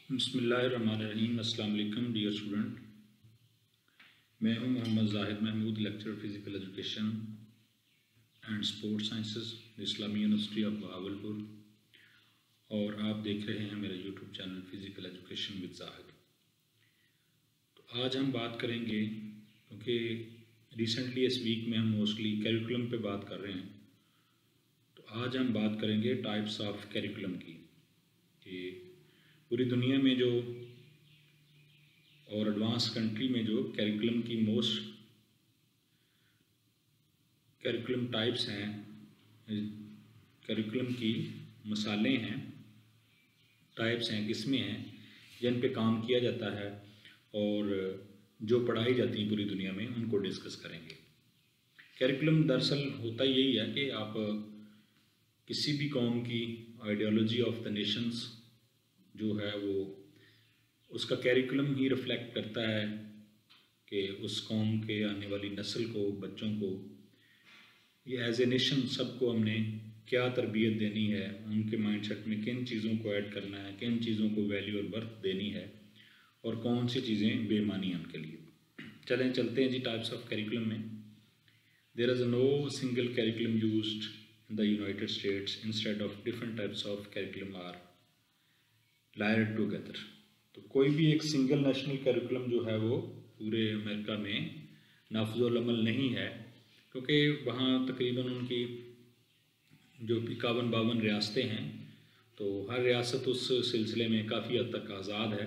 बिस्मिल्लाहिर्रहमानिर्रहीम। अस्सलाम वालेकुम डियर स्टूडेंट, मैं हूं Mohammad Zahid Mahmood, lecturer physical education and sports sciences, Islamia University of Bahawalpur, और आप देख रहे हैं मेरा YouTube channel physical education with Zahid. तो आज हम बात करेंगे, क्योंकि रिसेंटली इस वीक में हम मोस्टली कैरिकुलम पे बात कर रहे हैं, तो आज हम बात करेंगे टाइप्स ऑफ कैरिकुलम की, कि पूरी दुनिया में जो और एडवांस कंट्री में जो कैरिकुलम की मोस्ट कैरिकुलम टाइप्स हैं, कैरिकुलम की मसाले हैं, टाइप्स हैं, किस्में हैं जिन पे काम किया जाता है और जो पढ़ाई जाती है पूरी दुनिया में, उनको डिस्कस करेंगे। कैरिकुलम दरअसल होता यही है कि आप किसी भी कौम की आइडियोलॉजी ऑफ द नेशंस जो है वो उसका कैरिकुलम ही रिफ्लेक्ट करता है कि उस कौम के आने वाली नस्ल को, बच्चों को, ये एज ए नेशन सबको हमने क्या तरबियत देनी है, उनके माइंडसेट में किन चीज़ों को ऐड करना है, किन चीज़ों को वैल्यू और वर्थ देनी है, और कौन सी चीज़ें बेमानी हैं उनके लिए। चलते हैं जी टाइप्स ऑफ कैरिकुलम में। There is no single curriculum used in the United States, instead of different types of curriculum are layered together. तो कोई भी एक सिंगल नेशनल कैरिकुलम जो है वो पूरे अमेरिका में नाफिज़ुल अमल नहीं है, क्योंकि वहाँ तकरीबन उनकी जो 51-52 रियासतें हैं, तो हर रियासत उस सिलसिले में काफ़ी हद तक आज़ाद है।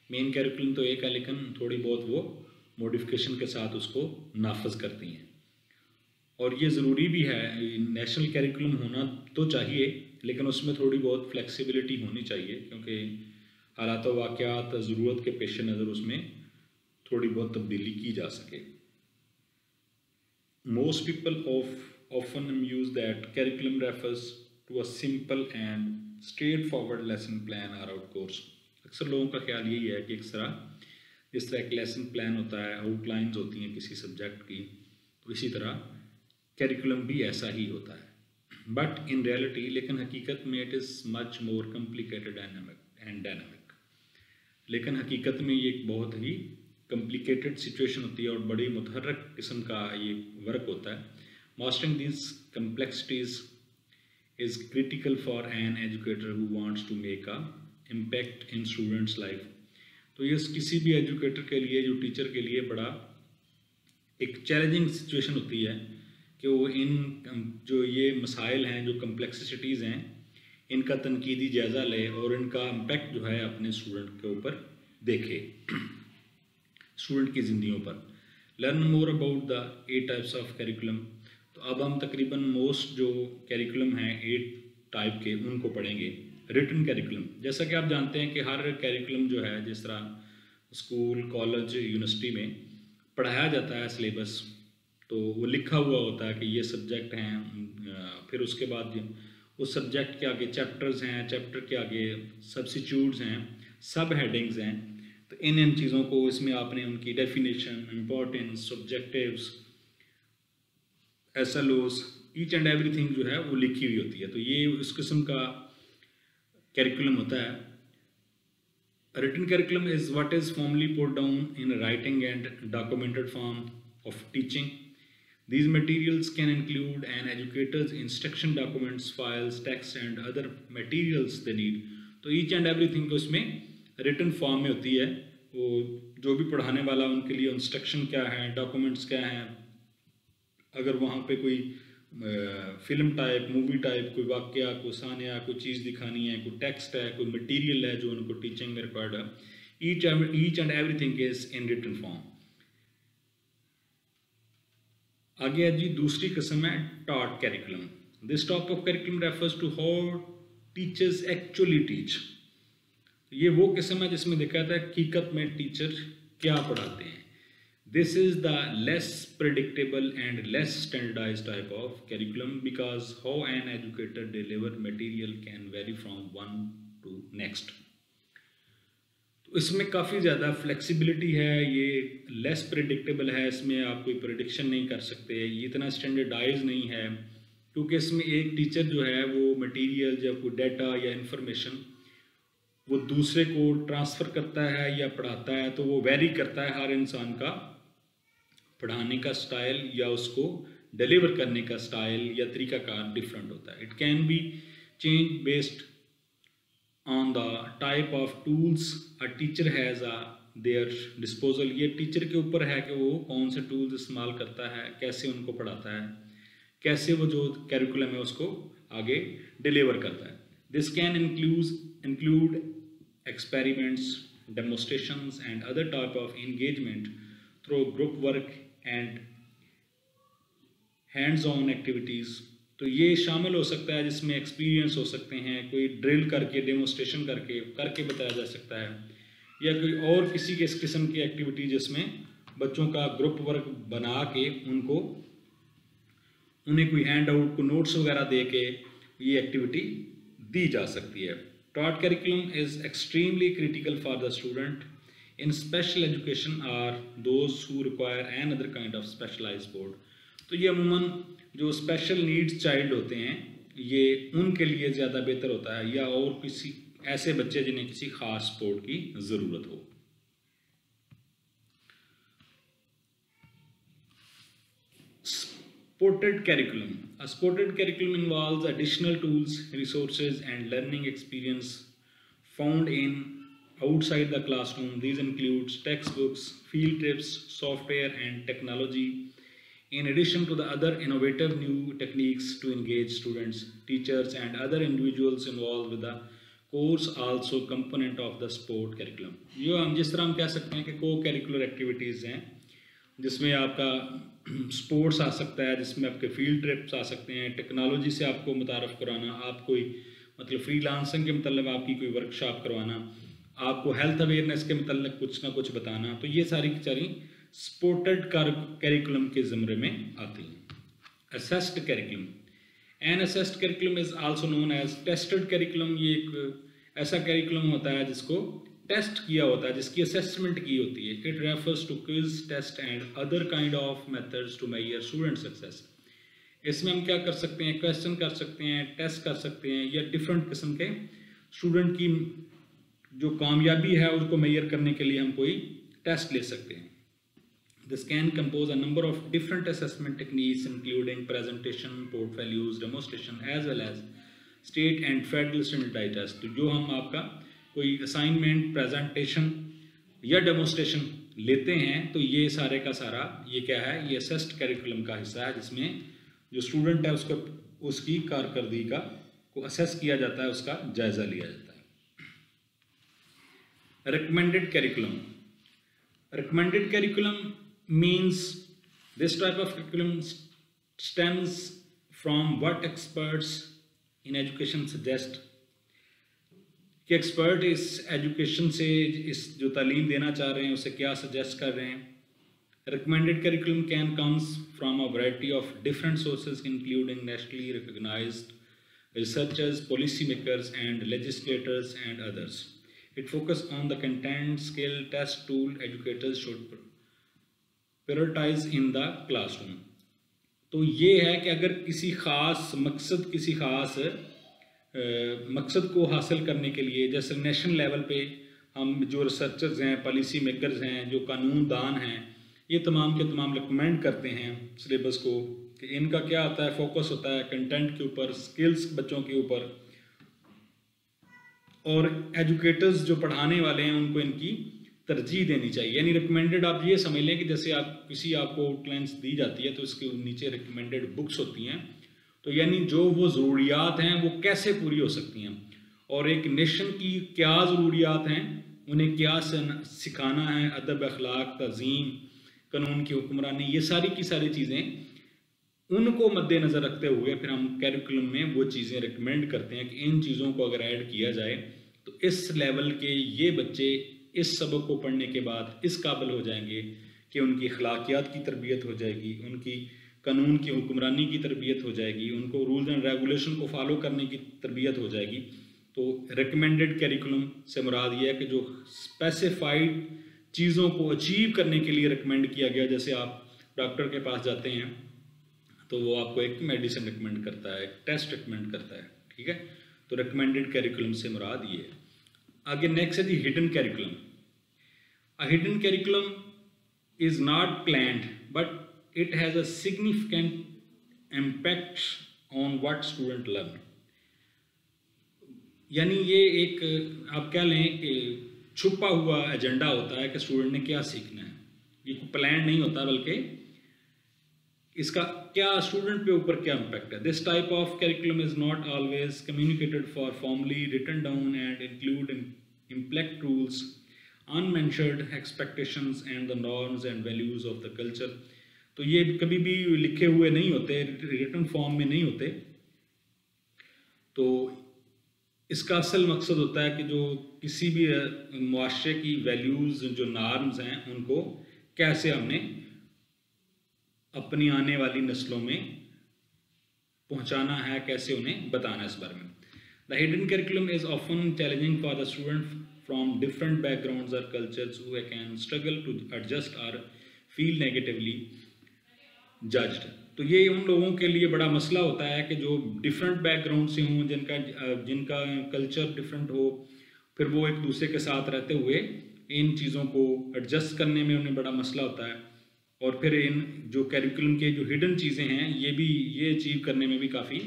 मेन कैरिकुलम तो एक है, लेकिन थोड़ी बहुत वो मॉडिफिकेशन के साथ उसको नाफज करती हैं, और ये ज़रूरी भी है। नेशनल कैरिकुलम होना तो चाहिए, लेकिन उसमें थोड़ी बहुत फ्लेक्सिबिलिटी होनी चाहिए, क्योंकि हालात व वाक़यात ज़रूरत के पेश नज़र उसमें थोड़ी बहुत तब्दीली की जा सके। Most people often use that curriculum refers to a simple and straightforward lesson plan or out course। अक्सर लोगों का ख्याल यही है कि जिस तरह एक लेसन प्लान होता है, आउटलाइंस होती हैं किसी सब्जेक्ट की, तो इसी तरह कैरिकुलम भी ऐसा ही होता है। बट इन रियलिटी, लेकिन हकीकत में, it is much more complicated and dynamic. लेकिन हकीकत में ये एक बहुत ही कम्प्लिकेटेड सिचुएशन होती है और बड़ी मुतहर्रिक किस्म का ये वर्क होता है। Mastering this complexities is critical for an educator who wants to make a impact in students life. तो ये किसी भी एजुकेटर के लिए, जो टीचर के लिए, बड़ा एक चैलेंजिंग सिचुएशन होती है कि वो इन जो ये मसाइल हैं, जो कम्प्लेक्सिटीज़ हैं, इनका तनकीदी जायज़ा ले और इनका इम्पैक्ट जो है अपने स्टूडेंट के ऊपर देखे, स्टूडेंट की ज़िंदगियों पर। Learn more about the 8 types of curriculum. तो अब हम तकरीबन मोस्ट जो कैरिकुलम हैं 8 टाइप के, उनको पढ़ेंगे। रिटन कैरिकुलम, जैसा कि आप जानते हैं कि हर कैरिकुलम जो है, जिस तरह स्कूल, कॉलेज, यूनिवर्सिटी में पढ़ाया जाता है सिलेबस, तो वो लिखा हुआ होता है कि ये सब्जेक्ट हैं, फिर उसके बाद उस सब्जेक्ट के आगे चैप्टर्स हैं, चैप्टर के आगे सब्स्टिट्यूट्स हैं, सब हेडिंग्स हैं। तो इन चीज़ों को, इसमें आपने उनकी definition, importance, objectives, SLOs, each and everything जो है वो लिखी हुई होती है। तो ये इस किस्म का कैरिकुलम होता है। Written curriculum is what is formally put down in writing and documented form of teaching. These materials can include an educator's instruction documents, files, text and other materials they need। तो each and everything को इसमें written form में होती है। वो जो भी पढ़ाने वाला, उनके लिए इंस्ट्रक्शन क्या है, डॉक्यूमेंट्स क्या हैं, अगर वहाँ पे कोई फिल्म टाइप, मूवी टाइप, कोई वाक़या, कोई सानिया, कोई चीज़ दिखानी है, कोई टेक्स्ट है, कोई मटीरियल है जो उनको टीचिंग में रिक्वायर्ड है, each and everything is in written form. आगे है जी दूसरी किस्म है taught curriculum. This type of curriculum refers to how teachers actually teach. ये वो किस्म है जिसमें देखा जाता है हकीकत में टीचर क्या पढ़ाते हैं। This is the less predictable and less standardised type of curriculum, because how an educator deliver material can vary from one to next. इसमें काफ़ी ज़्यादा फ्लेक्सिबिलिटी है, ये लेस प्रेडिक्टेबल है, इसमें आप कोई प्रेडिक्शन नहीं कर सकते, ये इतना स्टैंडर्डाइज नहीं है, क्योंकि इसमें एक टीचर जो है वो मटेरियल या कोई डाटा या इंफॉर्मेशन वो दूसरे को ट्रांसफ़र करता है या पढ़ाता है, तो वो वेरी करता है हर इंसान का पढ़ाने का स्टाइल या उसको डिलीवर करने का स्टाइल या तरीकाकार डिफरेंट होता है। It can be change based on the type of tools a teacher has a there disposal. ये टीचर के ऊपर है कि वो कौन से टूल्स इस्तेमाल करता है, कैसे उनको पढ़ाता है, कैसे वो जो कैरिकुलम है उसको आगे डिलीवर करता है। This can include experiments, demonstrations and other type of engagement through group work and hands on activities. तो ये शामिल हो सकता है जिसमें एक्सपीरियंस हो सकते हैं, कोई ड्रिल करके डेमोस्ट्रेशन करके बताया जा सकता है, या कोई और किसी के इस किस्म की एक्टिविटी जिसमें बच्चों का ग्रुप वर्क बना के उन्हें कोई हैंड आउट को नोट्स वगैरह दे के ये एक्टिविटी दी जा सकती है। Taught curriculum is extremely critical for the student in special education are those who require an other kind of specialised support. तो ये अमूमन जो स्पेशल नीड्स चाइल्ड होते हैं ये उनके लिए ज़्यादा बेहतर होता है, या और किसी ऐसे बच्चे जिन्हें किसी ख़ास सपोर्ट की ज़रूरत हो। Supported curriculum. A supported curriculum involves additional tools, resources, and learning experience found in outside the classroom. These include textbooks, field trips, software, and technology. In addition to the other innovative new techniques to engage students, teachers, and other individuals involved with the course, also component of the support curriculum. जो हम जिस तरह हम कह सकते हैं कि co-curricular activities हैं, जिसमें आपका स्पोर्ट्स आ सकता है, जिसमें आपके फील्ड ट्रिप्स आ सकते हैं, टेक्नोलॉजी से आपको मुतारफ़ कराना, आप कोई मतलब फ्रीलांसिंग के मतलब आपकी कोई वर्कशॉप करवाना, आपको हेल्थ अवेयरनेस के मतलब कुछ ना कुछ बताना, तो ये सारी की सारी सपोर्टेड करिकुलम के ज़मरे में आती हैं। Assessed curriculum, an assessed curriculum is also known as tested curriculum. ये एक ऐसा करिकुलम होता है जिसको टेस्ट किया होता है, जिसकी असेसमेंट की होती है। It refers to quiz, test and other kind of methods to measure student success. इसमें हम क्या कर सकते हैं, क्वेश्चन कर सकते हैं, टेस्ट कर सकते हैं, या डिफरेंट किस्म के स्टूडेंट की जो कामयाबी है उसको मेजर करने के लिए हम कोई टेस्ट ले सकते हैं। This can compose a number of different assessment techniques including presentation, portfolios, demonstration as well as state and federal standardised test. तो जो हम आपका कोई असाइनमेंट, प्रेजेंटेशन या डेमोस्ट्रेशन लेते हैं, तो ये सारे का सारा ये क्या है, ये असेस्ड करिकुलम का हिस्सा है, जिसमें जो स्टूडेंट है उसकी कारकर्दगी को असेस किया जाता है, उसका जायज़ा लिया जाता है। Recommended curriculum. Recommended curriculum means this type of curriculum stems from what experts in education suggest, कि एक्सपर्ट इस एजुकेशन से इस जो तालीम देना चाह रहे हैं उसे क्या सजेस्ट कर रहे हैं। Recommended curriculum can comes from a variety of different sources including nationally recognised researchers, policy makers and legislators and others. It focuses on the content, skill, test, tool educators should prioritize in the classroom. तो ये है कि अगर किसी ख़ास मकसद, किसी ख़ास मकसद को हासिल करने के लिए, जैसे नेशनल लेवल पे हम जो रिसर्चर्स हैं, पॉलिसी मेकर्स हैं, जो कानून दान हैं, ये तमाम के तमाम रिकमेंड करते हैं सिलेबस को कि इनका क्या होता है, फोकस होता है कंटेंट के ऊपर, स्किल्स बच्चों के ऊपर, और एजुकेटर्स जो पढ़ाने वाले हैं उनको इनकी तरजीह देनी चाहिए। यानी रिकमेंडेड आप ये समझ लें कि जैसे आपको आउटलाइंस दी जाती है तो इसके नीचे रिकमेंडेड बुक्स होती हैं, तो यानी जो वो ज़रूरियात हैं वो कैसे पूरी हो सकती हैं, और एक नेशन की क्या ज़रूरियात हैं, उन्हें क्या सिखाना है, अदब, अखलाक, तज़ीम, कानून की हुक्मरानी, ये सारी की सारी चीज़ें उनको मद्देनज़र रखते हुए फिर हम कैरिकुलम में वो चीज़ें रिकमेंड करते हैं कि इन चीज़ों को अगर ऐड किया जाए तो इस लेवल के ये बच्चे इस सबक को पढ़ने के बाद इस काबिल हो जाएंगे कि उनकी अखलाकियात की तरबियत हो जाएगी, उनकी कानून की हुक्मरानी की तरबियत हो जाएगी, उनको रूल्स एंड रेगुलेशन को फॉलो करने की तरबियत हो जाएगी। तो रिकमेंडेड कैरिकुलम से मुराद ये है कि जो स्पेसिफाइड चीज़ों को अचीव करने के लिए रिकमेंड किया गया। जैसे आप डॉक्टर के पास जाते हैं तो वो आपको एक मेडिसिन रिकमेंड करता है, एक टेस्ट रिकमेंड करता है, ठीक है। तो रिकमेंडेड कैरिकुलम से मुराद ये है। आगे नेक्स्ट है the hidden curriculum. A hidden curriculum is not planned, but it has a significant impact on what student learn. यानी ये एक आप क्या लें कि छुपा हुआ एजेंडा होता है कि स्टूडेंट ने क्या सीखना है. ये कोई प्लान नहीं होता, बल्कि इसका क्या स्टूडेंट पे ऊपर क्या इम्पैक्ट है. This type of curriculum is not always communicated for formally written down and include implicit rules, unmentioned expectations and the norms and values of the culture. तो ये कभी भी लिखे हुए नहीं होते, रिटन फॉर्म में नहीं होते. तो इसका असल मकसद होता है कि जो किसी भी मुआशरे की वैल्यूज़, जो नॉर्म्स हैं, उनको कैसे हमने अपनी आने वाली नस्लों में पहुंचाना है, कैसे उन्हें बताना है इस बारे में. The hidden curriculum is often challenging for the student from different backgrounds or cultures who can struggle to adjust or feel negatively judged. तो ये उन लोगों के लिए बड़ा मसला होता है कि जो डिफरेंट बैकग्राउंड से हों, जिनका कल्चर डिफरेंट हो, फिर वो एक दूसरे के साथ रहते हुए इन चीज़ों को एडजस्ट करने में उन्हें बड़ा मसला होता है. और फिर इन जो कैरिकुलम के जो हिडन चीज़ें हैं, ये अचीव करने में भी काफ़ी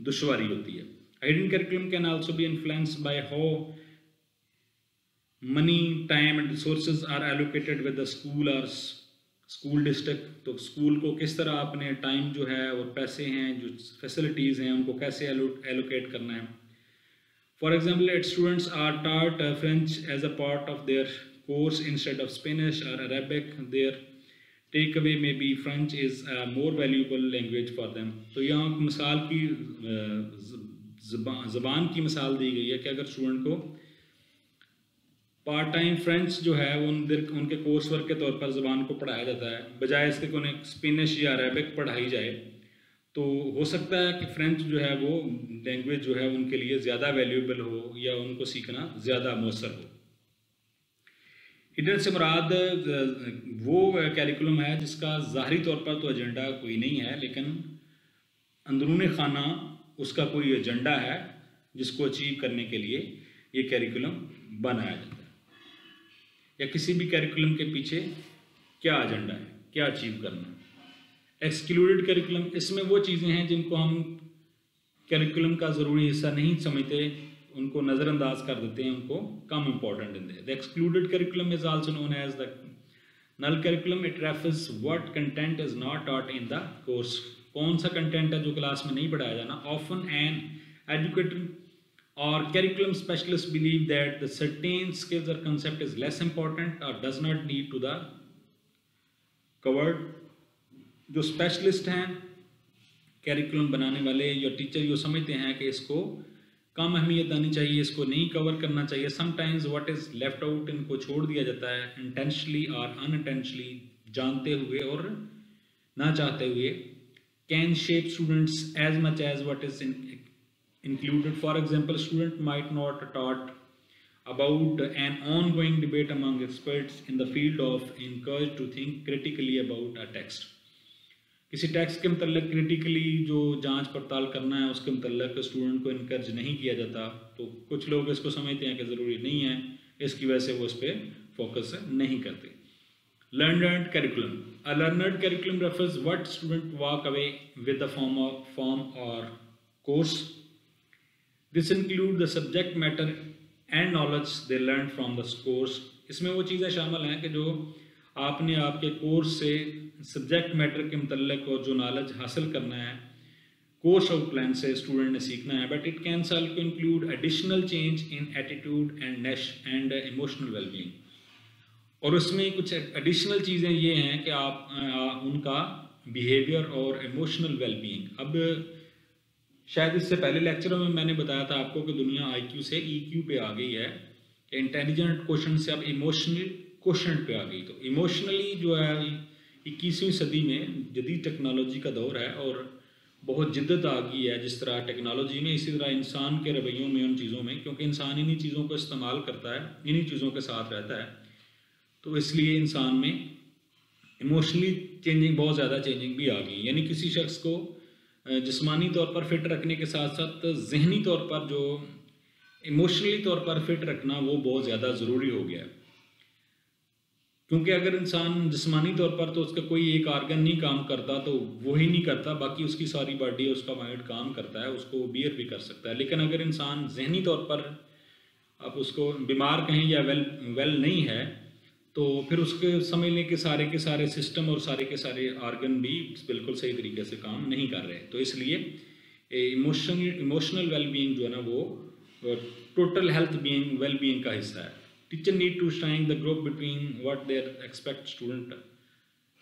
दुश्वारी होती है. Hidden curriculum can also be influenced by how money, time and resources are allocated with the school or school district. तो स्कूल को किस तरह अपने टाइम जो है और पैसे हैं, जो फैसिलिटीज़ हैं, उनको कैसे एलोकेट करना है. For example, it students are taught French as a part of their course instead of Spanish or Arabic. Their takeaway may be French is a more valuable language for them. तो यहाँ मिसाल की ज़बान की मिसाल दी गई है कि अगर स्टूडेंट को पार्ट टाइम फ्रेंच जो है वो उनके कोर्स वर्क के तौर पर ज़बान को पढ़ाया जाता है, बजाय इसके कि उन्हें स्पेनिश या अरेबिक पढ़ाई जाए, तो हो सकता है कि फ्रेंच जो है वो लैंग्वेज जो है उनके लिए ज़्यादा वैल्यूएबल हो या उनको सीखना ज़्यादा मौसर हो. हिडन से मुराद वो कैरिकुलम है जिसका ज़ाहरी तौर पर तो एजेंडा कोई नहीं है, लेकिन अंदरूनी खाना उसका कोई एजेंडा है जिसको अचीव करने के लिए ये कैरिकुलम बनाया जाता है. या किसी भी कैरिकुलम के पीछे क्या एजेंडा है, क्या अचीव करना. एक्सक्लूडेड कैरिकुलम, इसमें वो चीज़ें हैं जिनको हम कैरिकुलम का ज़रूरी हिस्सा नहीं समझते, उनको नज़रअंदाज कर देते हैं, उनको कम इम्पोर्टेंट देते हैं. The excluded curriculum is also known as the null curriculum. It refers what content is not taught in the course. कौन सा कंटेंट है जो क्लास में नहीं पढ़ाया जाना. Often an educator or curriculum specialists believe that the certain skills or concept is less important or does not need to the covered. जो specialist हैं, कैरिकुलम बनाने वाले या टीचर, ये समझते हैं कि इसको कम अहमियत आनी चाहिए, इसको नहीं कवर करना चाहिए. Sometimes what is left out, इनको छोड़ दिया जाता है इंटेंशनली और अनइंटेंशनली, जानते हुए और ना चाहते हुए. Can shape students as much as what is included. For example, student might not taught about an ongoing debate among experts in the field of encouraged to think critically about a text. किसी text के मतलब critically जो जांच पड़ताल करना है उसके मतलब स्टूडेंट को इनकरेज नहीं किया जाता. तो कुछ लोग इसको समझते हैं कि ज़रूरी नहीं है, इसकी वजह से वो इस पर फोकस नहीं करते. Learned curriculum. A learned curriculum refers what student walk away with the form or course. This include the subject matter and knowledge they learned from the course. इसमें वो चीज़ें शामिल हैं कि जो आपने आपके कोर्स से सब्जेक्ट मैटर के मतलब और जो नॉलेज हासिल करना है, कोर्स आउटलाइन से स्टूडेंट ने सीखना है. But it can also include additional change in attitude and emotional wellbeing. और उसमें कुछ एडिशनल चीज़ें ये हैं कि आप उनका बिहेवियर और इमोशनल वेलबींग. अब शायद इससे पहले लेक्चरों में मैंने बताया था आपको कि दुनिया IQ से EQ पे आ गई है, इंटेलिजेंट क्वेश्चन से अब इमोशनल क्वेश्चन पे आ गई. तो इमोशनली जो है 21वीं सदी में जदीद टेक्नोलॉजी का दौर है और बहुत जिद्दत आ गई है, जिस तरह टेक्नोलॉजी में इसी तरह इंसान के रवैयों में, उन चीज़ों में, क्योंकि इंसान इन्हीं चीज़ों को इस्तेमाल करता है, इन्हीं चीज़ों के साथ रहता है. तो इसलिए इंसान में इमोशनली चेंजिंग, बहुत ज़्यादा चेंजिंग भी आ गई. यानी किसी शख्स को जिस्मानी तौर पर फिट रखने के साथ साथ जहनी तौर पर जो इमोशनली तौर पर फिट रखना वो बहुत ज़्यादा ज़रूरी हो गया है, क्योंकि अगर इंसान जिस्मानी तौर पर तो उसका कोई एक आर्गन नहीं काम करता तो वो ही नहीं करता, बाकी उसकी सारी बॉडी उसका माइंड काम करता है, उसको बियर भी कर सकता है। लेकिन अगर इंसान जहनी तौर पर आप उसको बीमार कहें या वेल नहीं है, तो फिर उसके समझ लें कि सारे के सारे सिस्टम और सारे के सारे आर्गन भी बिल्कुल सही तरीके से काम नहीं कर रहे। तो इसलिए इमोशनल वेलबींग जो है ना वो टोटल हेल्थ बीइंग वेलबींग का हिस्सा है। Teacher need to strike the group between what their expect student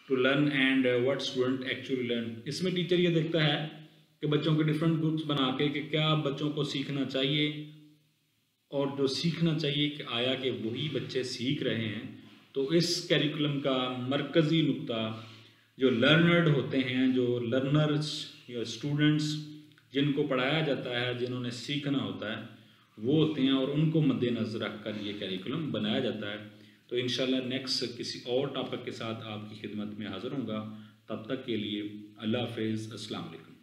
to learn and what student actually learn. इसमें टीचर ये देखता है कि बच्चों के डिफरेंट ग्रुप्स बना के कि क्या बच्चों को सीखना चाहिए, और जो सीखना चाहिए कि आया कि वही बच्चे सीख रहे हैं। तो इस कैरिकुलम का मरकज़ी नुक्ता जो लर्नर्ड होते हैं, जो लर्नर्स या स्टूडेंट्स जिनको पढ़ाया जाता है, जिन्होंने सीखना होता है, वो होते हैं, और उनको मद्देनज़र रख कर ये कैरिकुलम बनाया जाता है। तो इंशाल्लाह नेक्स्ट किसी और टॉपिक के साथ आपकी खिदमत में हाज़िर होऊंगा। तब तक के लिए अल्लाह हाफ़िज़, अस्सलाम वालेकुम।